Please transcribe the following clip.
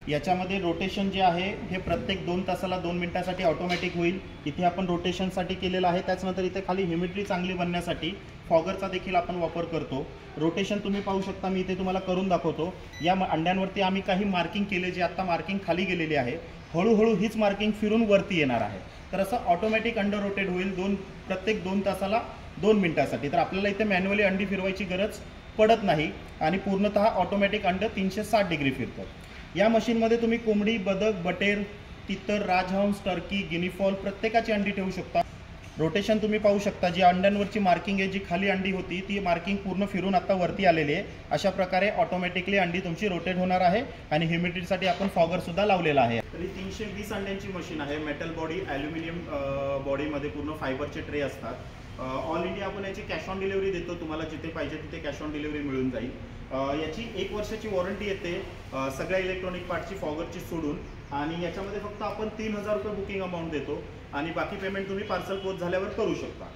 याच्यामध्ये रोटेशन जे आहे हे प्रत्येक 2 तासाला 2 मिनिटासाठी ऑटोमॅटिक होईल। इथे आपण रोटेशनसाठी केलेलं आहे। त्याचनंतर इथे खाली ह्युमिडिटी चांगली बनण्यासाठी फॉगरचा देखील आपण वापर करतो। रोटेशन तुम्ही पाहू शकता, मी इथे तुम्हाला करून दाखवतो। या अंड्यांवरती आम्ही काही मार्किंग केले, जे आता मार्किंग खाली गेलेली आहे, हळूहळू हीच मार्किंग फिरून वरती येणार आहे। तर असं ऑटोमॅटिक अंड रोटेट होईल प्रत्येक 2 तासाला 2 मिनिटासाठी। तर आपल्याला इथे मॅन्युअली अंडी फिरवायची गरज पडत नाही आणि पूर्णतः ऑटोमॅटिक अंड 360 डिग्री फिरतं। या मशीनमध्ये तुम्ही कोंबडी, बदक, बटेर, तितर, राजहंस, टर्की, गिनीफॉल प्रत्येकाची अंडी ठेवू शकता। रोटेशन तुम्ही पाहू शकता, जी अंड्यांवरची मार्किंग आहे, जी खाली अंडी होती ती मार्किंग पूर्ण फिरून आता वरती आलेली आहे। अशा प्रकारे ऑटोमॅटिकली अंडी तुमची रोटेट होणार आहे आणि ह्युमिडिटीसाठी आपण फॉगर सुद्धा लावलेला आहे। तरी 320 अंड्यांची मशीन आहे। मेटल बॉडी, ॲल्युमिनियम बॉडीमध्ये पूर्ण फायबरचे ट्रे असतात। ऑल इंडिया आपण याची कॅश ऑन डिलिव्हरी देतो। तुम्हाला जिथे पाहिजे तिथे कॅश ऑन डिलिव्हरी मिळून जाईल। याची 1 वर्षाची वॉरंटी येते सगळ्या इलेक्ट्रॉनिक पार्टची, फॉगरची सोडून। आणि याच्यामध्ये फक्त आपण 3000 रुपये बुकिंग अमाऊंट देतो आणि बाकी पेमेंट तुम्ही पार्सल पोच झाल्यावर करू शकता।